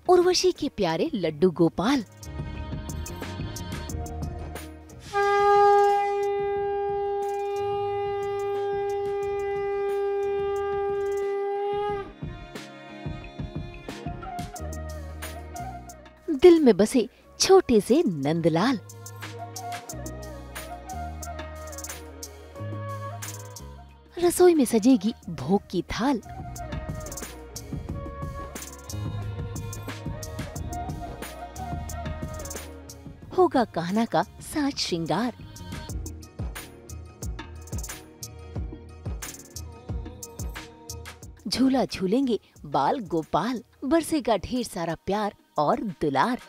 उर्वशी के प्यारे लड्डू गोपाल। दिल में बसे छोटे से नंदलाल। रसोई में सजेगी भोग की थाल। होगा कान्हा का साज श्रृंगार। झूला झूलेंगे बाल गोपाल। बरसेगा ढेर सारा प्यार और दुलार।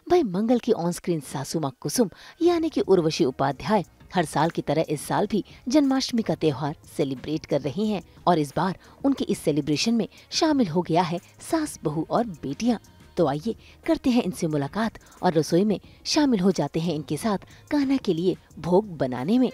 भाई मंगल की ऑन स्क्रीन सासू माँ कुसुम यानी कि उर्वशी उपाध्याय हर साल की तरह इस साल भी जन्माष्टमी का त्योहार सेलिब्रेट कर रही हैं और इस बार उनके इस सेलिब्रेशन में शामिल हो गया है सास बहू और बेटियां। तो आइए करते हैं इनसे मुलाकात और रसोई में शामिल हो जाते हैं इनके साथ कान्हा के लिए भोग बनाने में।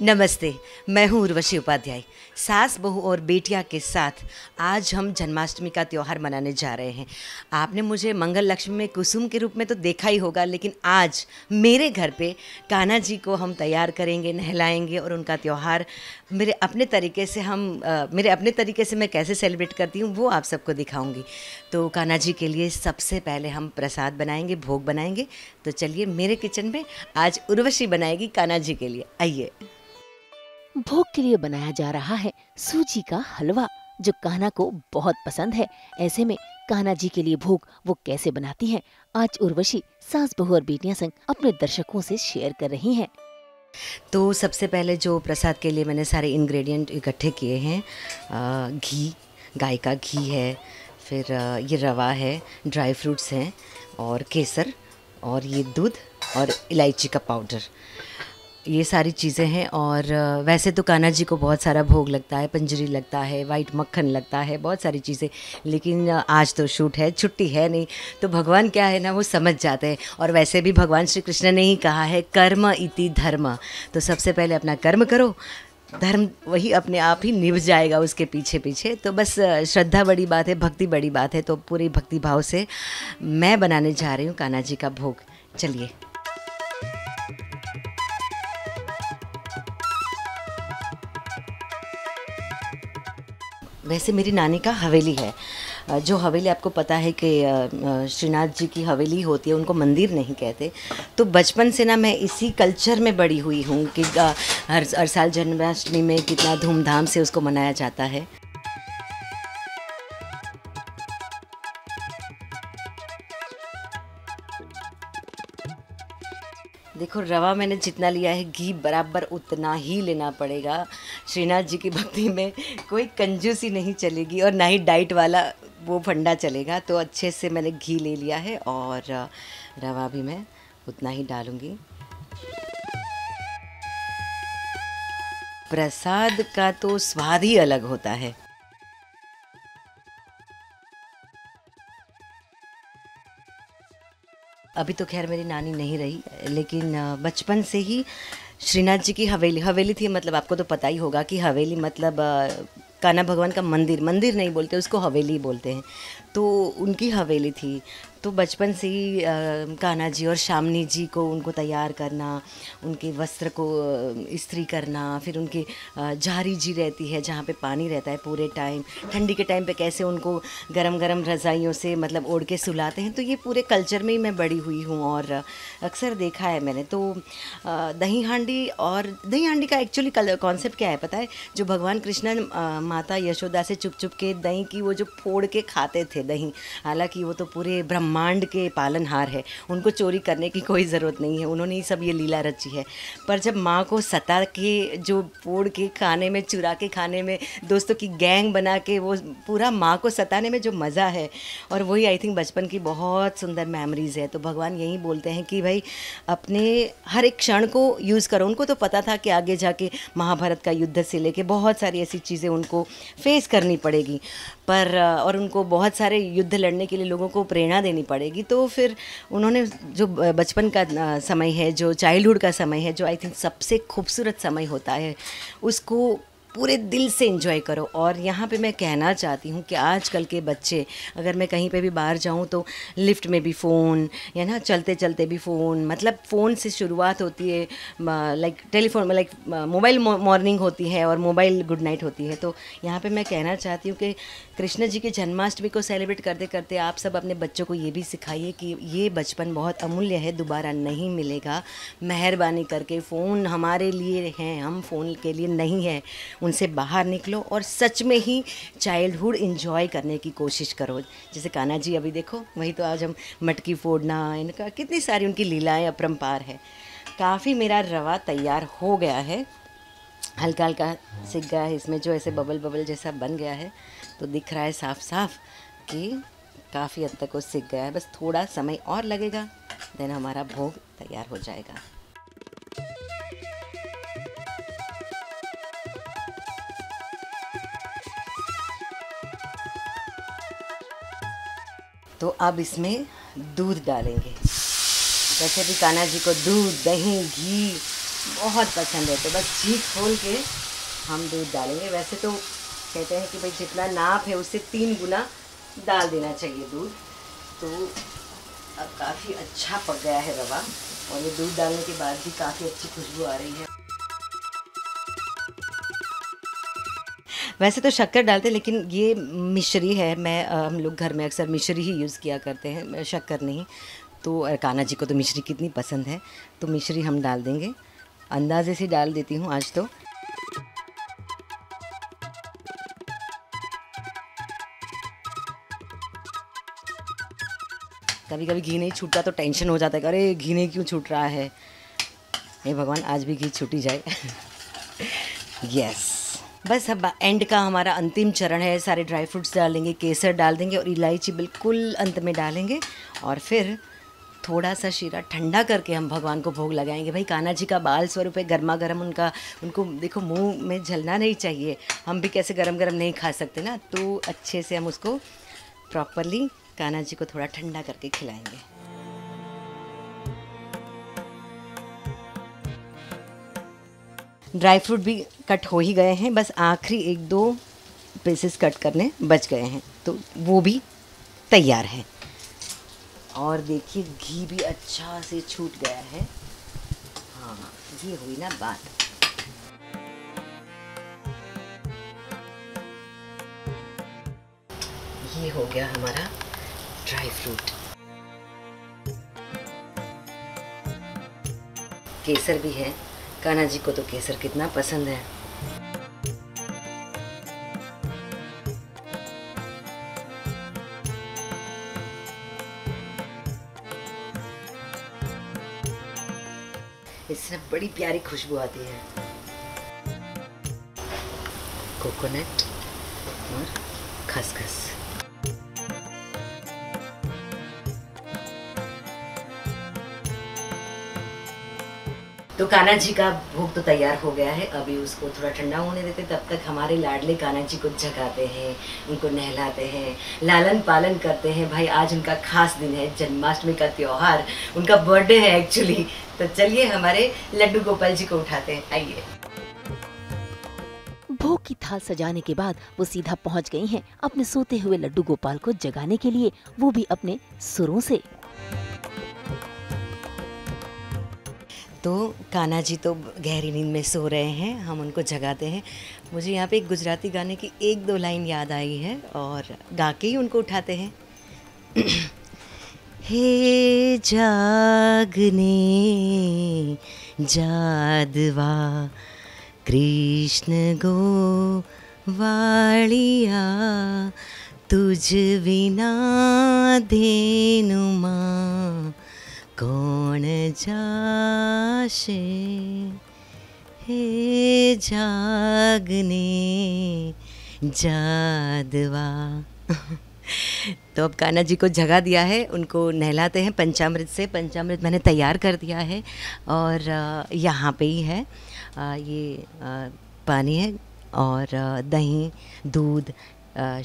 नमस्ते, मैं हूँ उर्वशी उपाध्याय। सास बहू और बेटियाँ के साथ आज हम जन्माष्टमी का त्यौहार मनाने जा रहे हैं। आपने मुझे मंगल लक्ष्मी में कुसुम के रूप में तो देखा ही होगा, लेकिन आज मेरे घर पे कान्हा जी को हम तैयार करेंगे, नहलाएंगे और उनका त्यौहार मेरे अपने तरीके से मैं कैसे सेलिब्रेट करती हूँ वो आप सबको दिखाऊंगी। तो कान्हा जी के लिए सबसे पहले हम प्रसाद बनाएंगे, भोग बनाएंगे। तो चलिए मेरे किचन में आज उर्वशी बनाएगी कान्हा जी के लिए। आइए। भोग के लिए बनाया जा रहा है सूजी का हलवा जो कान्हा को बहुत पसंद है। ऐसे में कान्हा जी के लिए भोग वो कैसे बनाती हैं, आज उर्वशी सास बहू और बेटियां संग अपने दर्शकों से शेयर कर रही हैं। तो सबसे पहले जो प्रसाद के लिए मैंने सारे इंग्रेडिएंट इकट्ठे किए हैं, घी, गाय का घी है, फिर ये रवा है, ड्राई फ्रूट्स हैं और केसर और ये दूध और इलायची का पाउडर, ये सारी चीज़ें हैं। और वैसे तो कान्हा जी को बहुत सारा भोग लगता है, पंजरी लगता है, वाइट मक्खन लगता है, बहुत सारी चीज़ें, लेकिन आज तो शूट है, छुट्टी है नहीं, तो भगवान क्या है ना वो समझ जाते हैं। और वैसे भी भगवान श्री कृष्ण ने ही कहा है कर्म इति धर्म, तो सबसे पहले अपना कर्म करो, धर्म वही अपने आप ही निभ जाएगा उसके पीछे पीछे। तो बस श्रद्धा बड़ी बात है, भक्ति बड़ी बात है, तो पूरी भक्ति भाव से मैं बनाने जा रही हूँ कान्हा जी का भोग। चलिए। वैसे मेरी नानी का हवेली है, जो हवेली आपको पता है कि श्रीनाथ जी की हवेली होती है, उनको मंदिर नहीं कहते। तो बचपन से ना मैं इसी कल्चर में बड़ी हुई हूँ कि हर साल जन्माष्टमी में कितना धूमधाम से उसको मनाया जाता है। देखो रवा मैंने जितना लिया है, घी बराबर उतना ही लेना पड़ेगा। श्रीनाथ जी की भक्ति में कोई कंजूसी नहीं चलेगी और ना ही डाइट वाला वो फंडा चलेगा। तो अच्छे से मैंने घी ले लिया है और रवा भी मैं उतना ही डालूँगी। प्रसाद का तो स्वाद ही अलग होता है। अभी तो खैर मेरी नानी नहीं रही, लेकिन बचपन से ही श्रीनाथ जी की हवेली थी। मतलब आपको तो पता ही होगा कि हवेली मतलब कान्हा भगवान का मंदिर नहीं बोलते उसको, हवेली बोलते हैं। तो उनकी हवेली थी। तो बचपन से ही कान्हा जी और शामनी जी को उनको तैयार करना, उनके वस्त्र को इस्त्री करना, फिर उनकी झारी जी रहती है जहाँ पे पानी रहता है पूरे टाइम, ठंडी के टाइम पे कैसे उनको गरम गरम रज़ाइयों से मतलब ओढ़ के सुलाते हैं। तो ये पूरे कल्चर में ही मैं बड़ी हुई हूँ और अक्सर देखा है मैंने। तो दही हांडी का एक्चुअली कॉन्सेप्ट क्या है पता है? जो भगवान कृष्ण माता यशोदा से चुप चुप के दही की वो जो फोड़ के खाते थे दही, हालांकि वो तो पूरे ब्रह्मांड के पालनहार है, उनको चोरी करने की कोई ज़रूरत नहीं है, उन्होंने ही सब ये लीला रची है। पर जब माँ को सता के जो फोड़ के खाने में, चुरा के खाने में, दोस्तों की गैंग बना के वो पूरा माँ को सताने में जो मज़ा है, और वही आई थिंक बचपन की बहुत सुंदर मेमोरीज़ है। तो भगवान यही बोलते हैं कि भाई अपने हर एक क्षण को यूज़ करो। उनको तो पता था कि आगे जाके महाभारत का युद्ध से लेके बहुत सारी ऐसी चीज़ें उनको फेस करनी पड़ेगी, पर और उनको बहुत सारे युद्ध लड़ने के लिए लोगों को प्रेरणा देनी करनी पड़ेगी। तो फिर उन्होंने जो बचपन का समय है, जो चाइल्डहुड का समय है, जो आई थिंक सबसे खूबसूरत समय होता है, उसको पूरे दिल से एंजॉय करो। और यहाँ पे मैं कहना चाहती हूँ कि आजकल के बच्चे, अगर मैं कहीं पे भी बाहर जाऊँ तो लिफ्ट में भी फ़ोन, या ना चलते चलते भी फ़ोन, मतलब फ़ोन से शुरुआत होती है, like telephone, like mobile morning होती है और मोबाइल गुड नाइट होती है। तो यहाँ पे मैं कहना चाहती हूँ कि कृष्ण जी की जन्माष्टमी को सेलिब्रेट करते करते आप सब अपने बच्चों को ये भी सिखाइए कि ये बचपन बहुत अमूल्य है, दोबारा नहीं मिलेगा। मेहरबानी करके फ़ोन हमारे लिए हैं, हम फ़ोन के लिए नहीं है। उनसे बाहर निकलो और सच में ही चाइल्डहुड इंजॉय करने की कोशिश करो। जैसे कान्हा जी अभी देखो, वही तो आज हम मटकी फोड़ना, इनका कितनी सारी उनकी लीलाएं अपरंपार है। काफ़ी मेरा रवा तैयार हो गया है, हल्का हल्का सिक गया है, इसमें जो ऐसे बबल बबल जैसा बन गया है, तो दिख रहा है साफ साफ कि काफ़ी हद तक वो सिक गया है। बस थोड़ा समय और लगेगा, देन हमारा भोग तैयार हो जाएगा। तो अब इसमें दूध डालेंगे। वैसे भी कान्हा जी को दूध, दही, घी बहुत पसंद है, तो बस घी खोल के हम दूध डालेंगे। वैसे तो कहते हैं कि भाई जितना नाप है उससे 3 गुना डाल देना चाहिए दूध। तो अब काफ़ी अच्छा पक गया है रवा, और ये दूध डालने के बाद भी काफ़ी अच्छी खुशबू आ रही है। वैसे तो शक्कर डालते हैं, लेकिन ये मिश्री है, हम लोग घर में अक्सर मिश्री ही यूज़ किया करते हैं, शक्कर नहीं। तो कान्हा जी को तो मिश्री कितनी पसंद है, तो मिश्री हम डाल देंगे। अंदाजे से डाल देती हूँ आज तो। कभी कभी घी नहीं छूटता तो टेंशन हो जाता है, अरे घी नहीं क्यों छूट रहा है। हे भगवान, आज भी घी छूट ही जाए। यस, बस अब एंड का हमारा अंतिम चरण है। सारे ड्राई फ्रूट्स डाल देंगे, केसर डाल देंगे और इलायची बिल्कुल अंत में डालेंगे, और फिर थोड़ा सा शीरा ठंडा करके हम भगवान को भोग लगाएंगे। भाई कान्हा जी का बाल स्वरूप है, गर्मा गर्म उनको देखो मुंह में जलना नहीं चाहिए। हम भी कैसे गरम गरम नहीं खा सकते ना, तो अच्छे से हम उसको प्रॉपरली कान्हा जी को थोड़ा ठंडा करके खिलाएंगे। ड्राई फ्रूट भी कट हो ही गए हैं, बस आखिरी 1-2 पीसेस कट करने बच गए हैं, तो वो भी तैयार है। और देखिए घी भी अच्छा से छूट गया है। हाँ, ये हुई ना बात। ये हो गया हमारा ड्राई फ्रूट। केसर भी है, कान्हा जी को तो केसर कितना पसंद है। इससे बड़ी प्यारी खुशबू आती है। कोकोनट और खसखस। तो कान्हा जी का भोग तो तैयार हो गया है, अभी उसको थोड़ा ठंडा होने देते। तब तक हमारे लाडले कान्हा जी को जगाते हैं, उनको नहलाते हैं, लालन पालन करते हैं। भाई आज उनका खास दिन है, जन्माष्टमी का त्योहार, उनका बर्थडे है एक्चुअली। तो चलिए हमारे लड्डू गोपाल जी को उठाते हैं, आइए। भोग की थाल सजाने के बाद वो सीधा पहुंच गई हैं अपने सोते हुए लड्डू गोपाल को जगाने के लिए, वो भी अपने सुरों से। तो कान्हा जी तो गहरी नींद में सो रहे हैं, हम उनको जगाते हैं। मुझे यहाँ पे एक गुजराती गाने की 1-2 लाइन याद आई है, और गा के ही उनको उठाते हैं। हे जागने जादवा कृष्ण गो वालिया, तुझ बिना धेनु माँ कौन जाशे, हे जागने जादवा। तो अब कान्हा जी को जगा दिया है, उनको नहलाते हैं पंचामृत से। पंचामृत मैंने तैयार कर दिया है, और यहाँ पे ही है। ये पानी है और दही, दूध,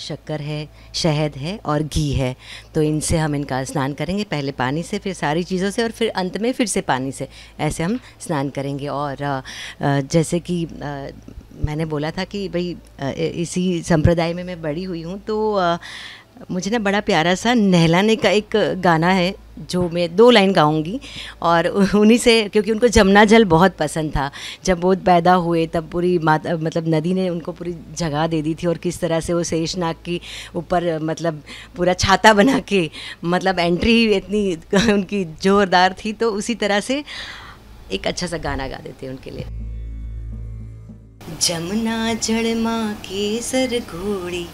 शक्कर है, शहद है और घी है। तो इनसे हम इनका स्नान करेंगे, पहले पानी से, फिर सारी चीज़ों से, और फिर अंत में फिर से पानी से, ऐसे हम स्नान करेंगे। और जैसे कि मैंने बोला था कि भाई इसी संप्रदाय में मैं बड़ी हुई हूँ, तो मुझे ना बड़ा प्यारा सा नहलाने का एक गाना है जो मैं 2 लाइन गाऊंगी, और उन्हीं से, क्योंकि उनको जमुना जल बहुत पसंद था। जब वो पैदा हुए तब पूरी माता, मतलब नदी ने उनको पूरी जगह दे दी थी, और किस तरह से वो शेषनाग की ऊपर मतलब पूरा छाता बना के, मतलब एंट्री इतनी उनकी ज़ोरदार थी। तो उसी तरह से एक अच्छा सा गाना गा देते हैं उनके लिए। जमुना जड़ माँ केसर घोड़ी,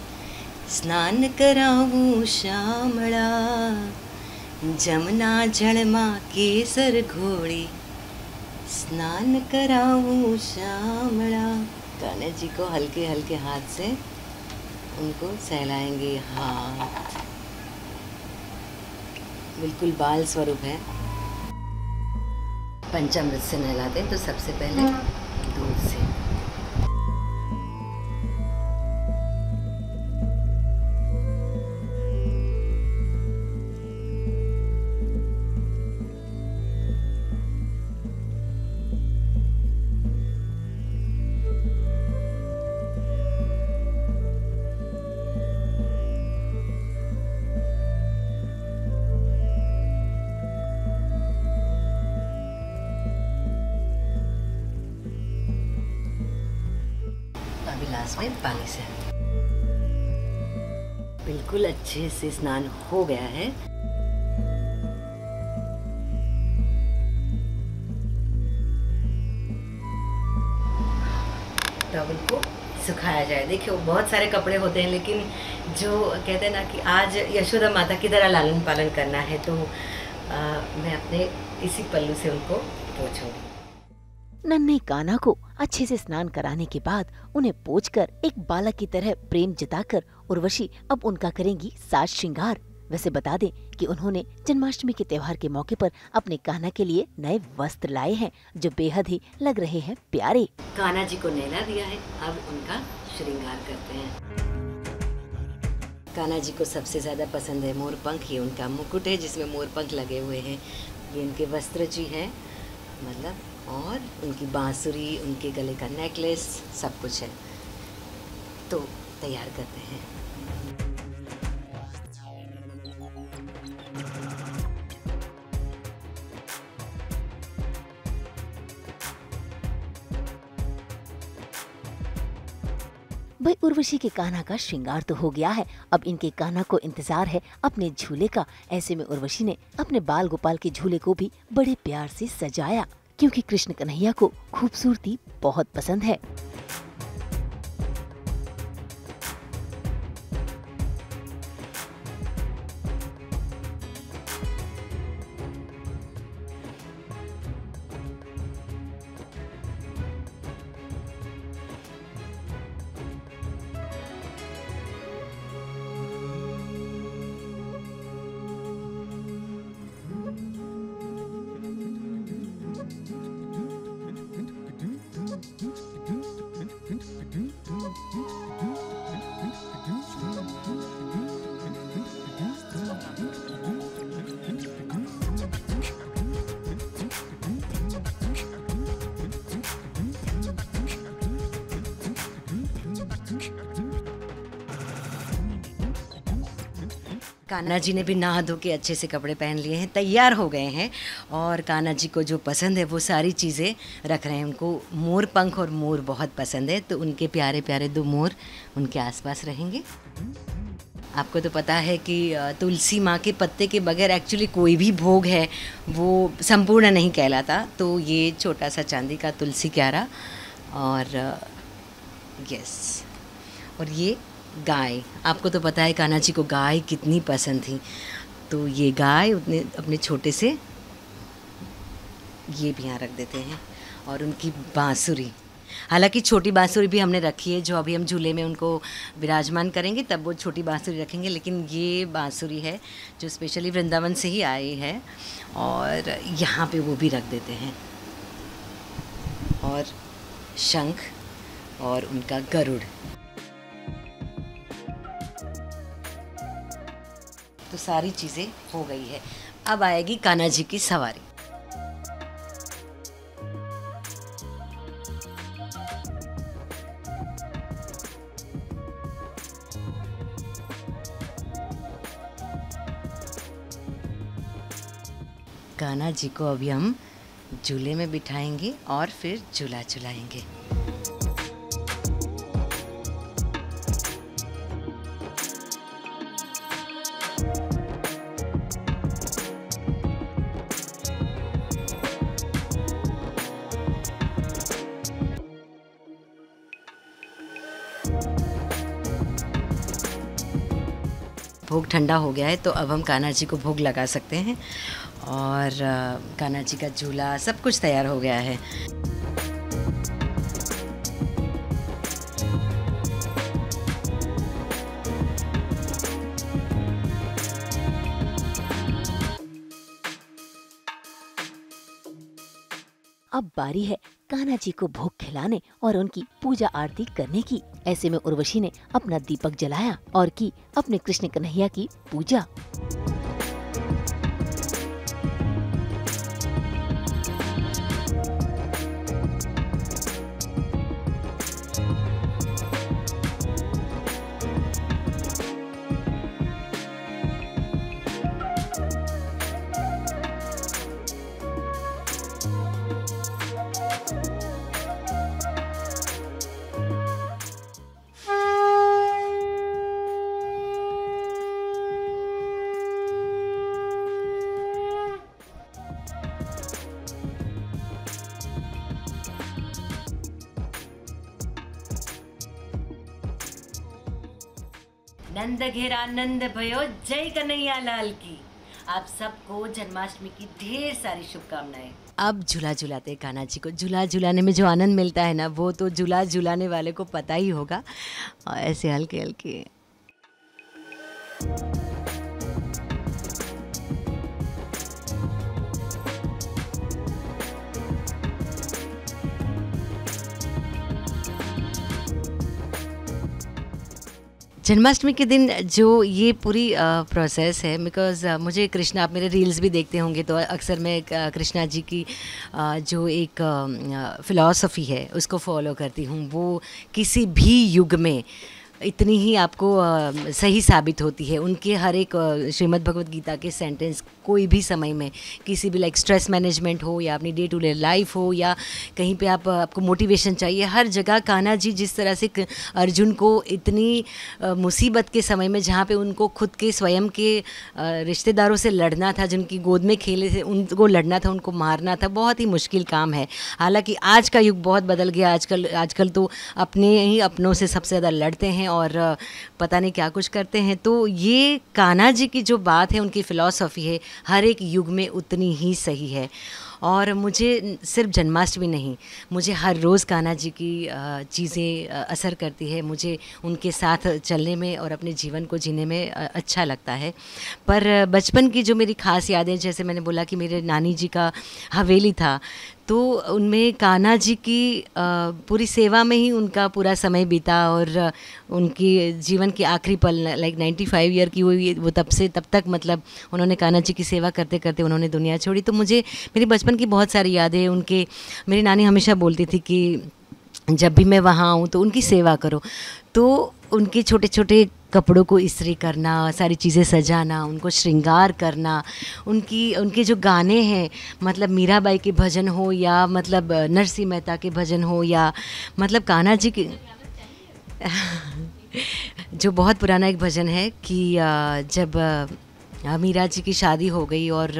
स्नान कराऊं श्यामला। जमुना जड़ माँ केसर घोड़ी, स्नान कराऊं श्यामला। कान्हा जी को हल्के हल्के हाथ से उनको सहलाएंगे हाथ, बिल्कुल बाल स्वरूप है। पंचामृत से नहलाते हैं, तो सबसे पहले दूध से। गिलास में पानी से बिल्कुल अच्छे से स्नान हो गया है। टॉवल को सुखाया जाए। देखिए बहुत सारे कपड़े होते हैं, लेकिन जो कहते हैं ना कि आज यशोदा माता की तरह लालन पालन करना है, तो मैं अपने इसी पल्लू से उनको पोंछूंगी। नन्हे कान्हा को अच्छे से स्नान कराने के बाद उन्हें पोंछकर एक बालक की तरह प्रेम जताकर उर्वशी अब उनका करेंगी साज श्रृंगार। वैसे बता दें कि उन्होंने जन्माष्टमी के त्योहार के मौके पर अपने कान्हा के लिए नए वस्त्र लाए हैं, जो बेहद ही लग रहे हैं प्यारे। कान्हा जी को नहला दिया है, अब उनका श्रृंगार करते हैं। कान्हा जी को सबसे ज्यादा पसंद है मोरपंख। ये उनका मुकुट है जिसमें मोरपंख लगे हुए हैं। ये उनके वस्त्र जी है, मतलब, और उनकी बांसुरी, उनके गले का नेकलेस, सब कुछ है। तो तैयार करते हैं। भाई उर्वशी के कान्हा का श्रृंगार तो हो गया है, अब इनके कान्हा को इंतजार है अपने झूले का। ऐसे में उर्वशी ने अपने बाल गोपाल के झूले को भी बड़े प्यार से सजाया, क्योंकि कृष्ण कन्हैया को खूबसूरती बहुत पसंद है। कान्हा जी ने भी नहा धो के अच्छे से कपड़े पहन लिए हैं, तैयार हो गए हैं, और कान्हा जी को जो पसंद है वो सारी चीज़ें रख रहे हैं। उनको मोर पंख और मोर बहुत पसंद है, तो उनके प्यारे प्यारे 2 मोर उनके आसपास रहेंगे। आपको तो पता है कि तुलसी माँ के पत्ते के बगैर एक्चुअली कोई भी भोग है वो संपूर्ण नहीं कहलाता। तो ये छोटा सा चांदी का तुलसी क्यारा, और यस, और ये गाय। आपको तो पता है कान्हा जी को गाय कितनी पसंद थी, तो ये गाय उतने अपने छोटे से ये भी यहाँ रख देते हैं। और उनकी बांसुरी, हालांकि छोटी बांसुरी भी हमने रखी है, जो अभी हम झूले में उनको विराजमान करेंगे तब वो छोटी बांसुरी रखेंगे, लेकिन ये बांसुरी है जो स्पेशली वृंदावन से ही आई है, और यहाँ पे वो भी रख देते हैं। और शंख और उनका गरुड़। तो सारी चीज़ें हो गई है। अब आएगी कान्हा जी की सवारी। कान्हा जी को अभी हम झूले में बिठाएंगे और फिर झूला झुलाएंगे। भोग ठंडा हो गया है तो अब हम कान्हा जी को भोग लगा सकते हैं और कान्हा जी का झूला सब कुछ तैयार हो गया है। अब बारी है कान्हा जी को भोग खिलाने और उनकी पूजा आरती करने की। ऐसे में उर्वशी ने अपना दीपक जलाया और की अपने कृष्ण कन्हैया की पूजा। नंद घेरा नंद भयो, जय कन्हैया लाल की। आप सबको जन्माष्टमी की ढेर सारी शुभकामनाएं। अब झूला झुलाते कान्हा जी को। झूला झुलाने में जो आनंद मिलता है ना, वो तो झूला झुलाने वाले को पता ही होगा। और ऐसे हल्के हल्के जन्माष्टमी के दिन जो ये पूरी प्रोसेस है, बिकॉज़ मुझे कृष्णा, आप मेरे रील्स भी देखते होंगे तो अक्सर मैं कृष्णा जी की जो एक फ़िलॉसफ़ी है उसको फॉलो करती हूँ। वो किसी भी युग में इतनी ही आपको सही साबित होती है। उनके हर एक श्रीमद् भगवद गीता के सेंटेंस कोई भी समय में, किसी भी लाइक स्ट्रेस मैनेजमेंट हो या अपनी डे टू डे लाइफ हो या कहीं पे आपको मोटिवेशन चाहिए, हर जगह कान्हा जी जिस तरह से अर्जुन को इतनी मुसीबत के समय में, जहाँ पे उनको खुद के स्वयं के रिश्तेदारों से लड़ना था, जिनकी गोद में खेले थे उनको लड़ना था, उनको मारना था, बहुत ही मुश्किल काम है। हालांकि आज का युग बहुत बदल गया। आजकल तो अपने ही अपनों से सबसे ज़्यादा लड़ते हैं और पता नहीं क्या कुछ करते हैं। तो ये कान्हा जी की जो बात है, उनकी फ़िलॉसफ़ी है, हर एक युग में उतनी ही सही है। और मुझे सिर्फ जन्माष्टमी नहीं, मुझे हर रोज़ कान्हा जी की चीज़ें असर करती है। मुझे उनके साथ चलने में और अपने जीवन को जीने में अच्छा लगता है। पर बचपन की जो मेरी ख़ास यादें, जैसे मैंने बोला कि मेरे नानी जी का हवेली था, तो उनमें कान्हा जी की पूरी सेवा में ही उनका पूरा समय बीता और उनकी जीवन की आखिरी पल, लाइक 95 ईयर की हुई वो, तब से तब तक मतलब उन्होंने कान्हा जी की सेवा करते करते उन्होंने दुनिया छोड़ी। तो मुझे मेरी बचपन की बहुत सारी यादें उनके, मेरी नानी हमेशा बोलती थी कि जब भी मैं वहाँ आऊँ तो उनकी सेवा करो। तो उनके छोटे छोटे कपड़ों को इस्त्री करना, सारी चीज़ें सजाना, उनको श्रृंगार करना, उनके जो गाने हैं, मतलब मीराबाई के भजन हो या मतलब नरसिंह मेहता के भजन हो या मतलब कान्हा जी के जो बहुत पुराना एक भजन है कि जब मीरा जी की शादी हो गई और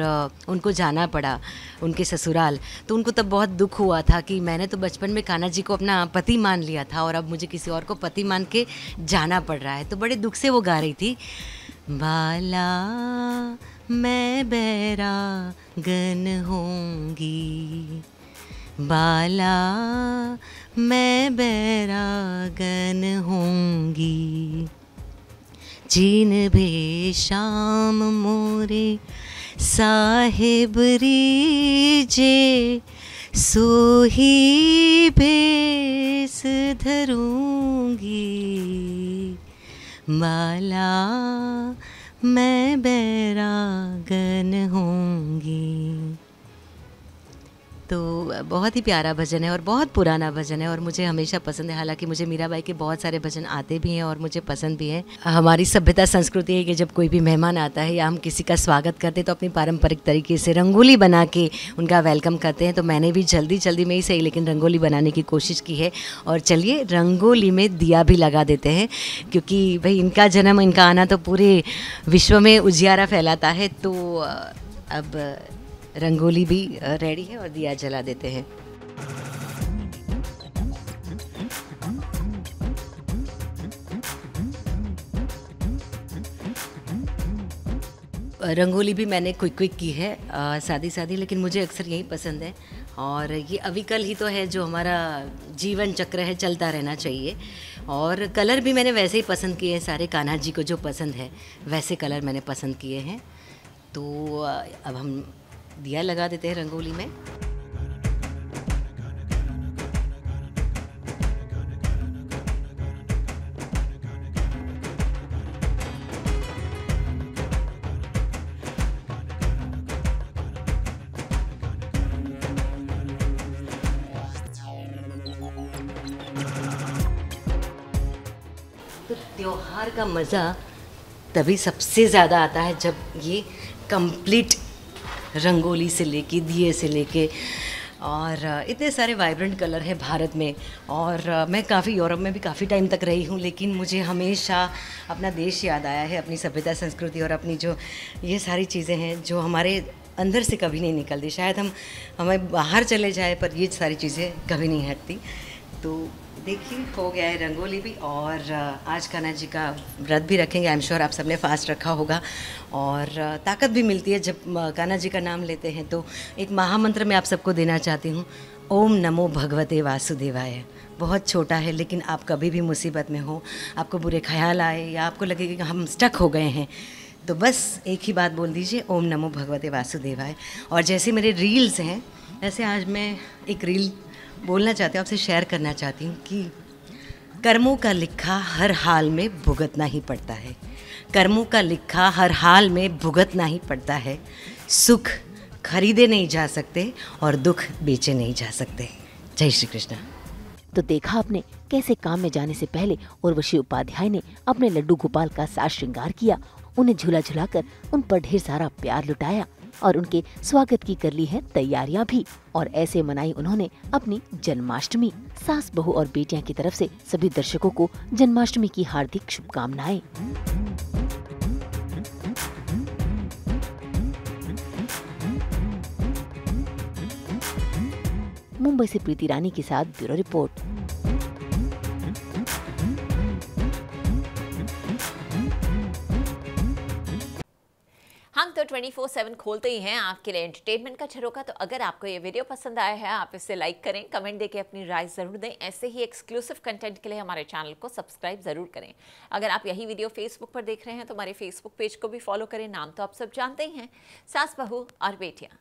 उनको जाना पड़ा उनके ससुराल, तो उनको तब बहुत दुख हुआ था कि मैंने तो बचपन में कान्हा जी को अपना पति मान लिया था और अब मुझे किसी और को पति मान के जाना पड़ रहा है। तो बड़े दुख से वो गा रही थी, बाला मैं बैरागन होंगी, बाला मैं बैरागन होंगी, जीन भे शाम मोरे साहिब रीजे, सोही बेस धरूंगी, बाला मैं बैरागन होंगी। तो बहुत ही प्यारा भजन है और बहुत पुराना भजन है और मुझे हमेशा पसंद है। हालांकि मुझे मीराबाई के बहुत सारे भजन आते भी हैं और मुझे पसंद भी है। हमारी सभ्यता संस्कृति है कि जब कोई भी मेहमान आता है या हम किसी का स्वागत करते हैं तो अपनी पारंपरिक तरीके से रंगोली बना के उनका वेलकम करते हैं। तो मैंने भी जल्दी में ही सही लेकिन रंगोली बनाने की कोशिश की है। और चलिए रंगोली में दिया भी लगा देते हैं, क्योंकि भाई इनका जन्म, इनका आना तो पूरे विश्व में उजियारा फैलाता है। तो अब रंगोली भी रेडी है और दिया जला देते हैं। रंगोली भी मैंने क्विक की है, सादी लेकिन मुझे अक्सर यही पसंद है। और ये अविकल ही तो है जो हमारा जीवन चक्र है, चलता रहना चाहिए। और कलर भी मैंने वैसे ही पसंद किए हैं, सारे कान्हा जी को जो पसंद है वैसे कलर मैंने पसंद किए हैं। तो अब हम दिया लगा देते हैं रंगोली में। तो त्योहार का मज़ा तभी सबसे ज़्यादा आता है जब ये कंप्लीट रंगोली से लेके, दिए से लेके, और इतने सारे वाइब्रेंट कलर हैं भारत में। और मैं काफ़ी यूरोप में भी काफ़ी टाइम तक रही हूँ, लेकिन मुझे हमेशा अपना देश याद आया है, अपनी सभ्यता संस्कृति और अपनी जो ये सारी चीज़ें हैं जो हमारे अंदर से कभी नहीं निकलती। शायद हमें बाहर चले जाए पर ये सारी चीज़ें कभी नहीं हटती। तो देखिए हो गया है रंगोली भी। और आज कान्हा जी का व्रत भी रखेंगे। आई एम श्योर आप सबने फास्ट रखा होगा और ताकत भी मिलती है जब कान्हा जी का नाम लेते हैं। तो एक महामंत्र मैं आप सबको देना चाहती हूँ, ओम नमो भगवते वासुदेवाय। बहुत छोटा है लेकिन आप कभी भी मुसीबत में हो, आपको बुरे ख्याल आए या आपको लगे कि हम स्टक हो गए हैं, तो बस एक ही बात बोल दीजिए, ओम नमो भगवते वासुदेवाय। और जैसे मेरे रील्स हैं वैसे आज मैं एक रील बोलना चाहती हूँ, आपसे शेयर करना चाहती हूँ कि कर्मों का लिखा हर हाल में भुगतना ही पड़ता है। कर्मों का लिखा हर हाल में भुगतना ही पड़ता है। सुख खरीदे नहीं जा सकते और दुख बेचे नहीं जा सकते। जय श्री कृष्ण। तो देखा आपने कैसे काम में जाने से पहले उर्वशी उपाध्याय ने अपने लड्डू गोपाल का साज श्रृंगार किया, उन्हें झूला झुलाकर उन पर ढेर सारा प्यार लुटाया और उनके स्वागत की कर ली है तैयारियां भी। और ऐसे मनाई उन्होंने अपनी जन्माष्टमी। सास बहू और बेटियां की तरफ से सभी दर्शकों को जन्माष्टमी की हार्दिक शुभकामनाएं। मुंबई से प्रीति रानी के साथ ब्यूरो रिपोर्ट। हम तो 24/7 खोलते ही हैं आपके लिए एंटरटेनमेंट का झरोका। तो अगर आपको ये वीडियो पसंद आया है आप इसे लाइक करें, कमेंट देके अपनी राय ज़रूर दें। ऐसे ही एक्सक्लूसिव कंटेंट के लिए हमारे चैनल को सब्सक्राइब ज़रूर करें। अगर आप यही वीडियो फेसबुक पर देख रहे हैं तो हमारे फेसबुक पेज को भी फॉलो करें। नाम तो आप सब जानते ही हैं, सास बहू और बेटियाँ।